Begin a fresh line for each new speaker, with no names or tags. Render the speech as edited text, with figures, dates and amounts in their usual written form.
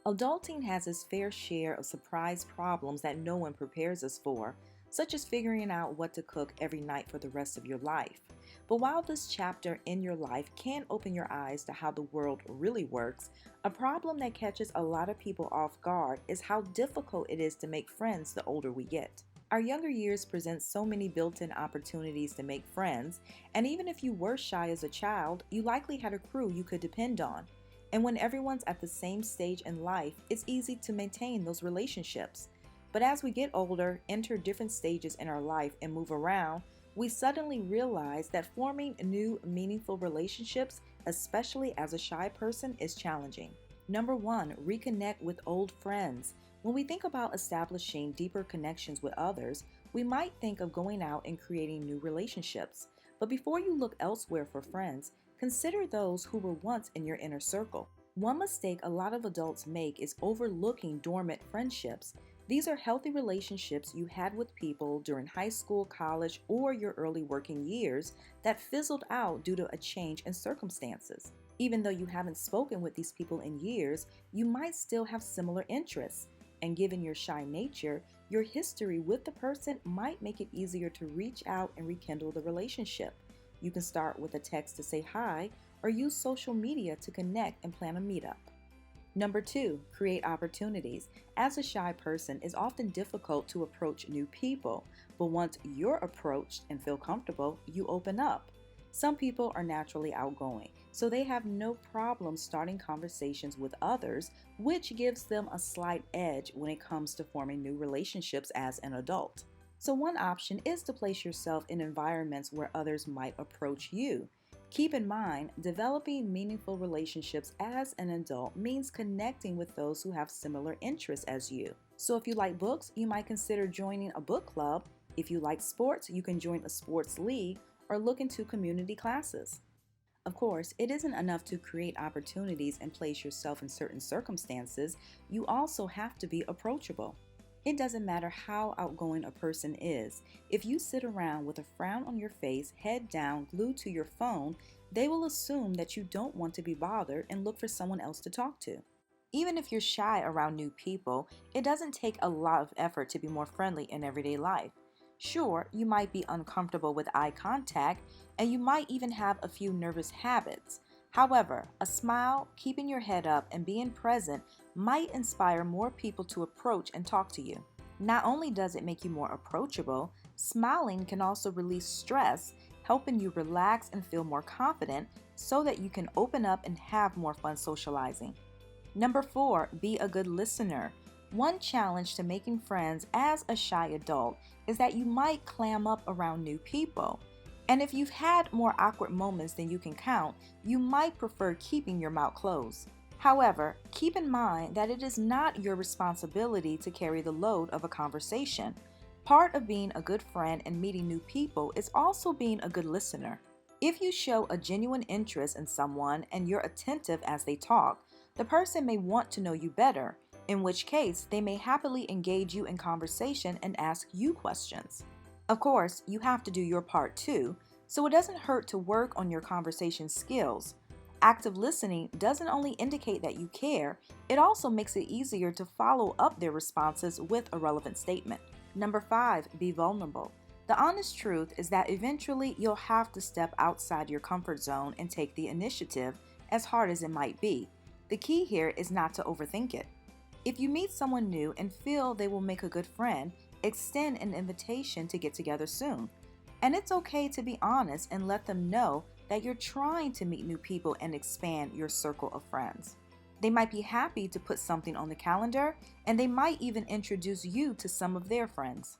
Adulting has its fair share of surprise problems that no one prepares us for, such as figuring out what to cook every night for the rest of your life. But while this chapter in your life can open your eyes to how the world really works, a problem that catches a lot of people off guard is how difficult it is to make friends the older we get. Our younger years present so many built-in opportunities to make friends, and even if you were shy as a child, you likely had a crew you could depend on. And when everyone's at the same stage in life, it's easy to maintain those relationships. But as we get older, enter different stages in our life, and move around, we suddenly realize that forming new, meaningful relationships, especially as a shy person, is challenging. Number one, reconnect with old friends. When we think about establishing deeper connections with others, we might think of going out and creating new relationships. But before you look elsewhere for friends, consider those who were once in your inner circle. One mistake a lot of adults make is overlooking dormant friendships. These are healthy relationships you had with people during high school, college, or your early working years that fizzled out due to a change in circumstances. Even though you haven't spoken with these people in years, you might still have similar interests. And given your shy nature, your history with the person might make it easier to reach out and rekindle the relationship. You can start with a text to say hi, or use social media to connect and plan a meetup. Number two, create opportunities. As a shy person, it's often difficult to approach new people, but once you're approached and feel comfortable, you open up. Some people are naturally outgoing, so they have no problem starting conversations with others, which gives them a slight edge when it comes to forming new relationships as an adult. So one option is to place yourself in environments where others might approach you. Keep in mind, developing meaningful relationships as an adult means connecting with those who have similar interests as you. So if you like books, you might consider joining a book club. If you like sports, you can join a sports league or look into community classes. Of course, it isn't enough to create opportunities and place yourself in certain circumstances. You also have to be approachable. It doesn't matter how outgoing a person is. If you sit around with a frown on your face, head down, glued to your phone, they will assume that you don't want to be bothered and look for someone else to talk to. Even if you're shy around new people, it doesn't take a lot of effort to be more friendly in everyday life. Sure, you might be uncomfortable with eye contact, and you might even have a few nervous habits. However, a smile, keeping your head up, and being present might inspire more people to approach and talk to you. Not only does it make you more approachable, smiling can also release stress, helping you relax and feel more confident so that you can open up and have more fun socializing. Number four, be a good listener. One challenge to making friends as a shy adult is that you might clam up around new people. And if you've had more awkward moments than you can count, you might prefer keeping your mouth closed. However, keep in mind that it is not your responsibility to carry the load of a conversation. Part of being a good friend and meeting new people is also being a good listener. If you show a genuine interest in someone and you're attentive as they talk, the person may want to know you better, in which case they may happily engage you in conversation and ask you questions. Of course, you have to do your part too, so it doesn't hurt to work on your conversation skills. Active listening doesn't only indicate that you care, it also makes it easier to follow up their responses with a relevant statement. Number five, be vulnerable. The honest truth is that eventually you'll have to step outside your comfort zone and take the initiative, as hard as it might be. The key here is not to overthink it. If you meet someone new and feel they will make a good friend, extend an invitation to get together soon. And it's okay to be honest and let them know that you're trying to meet new people and expand your circle of friends. They might be happy to put something on the calendar, and they might even introduce you to some of their friends.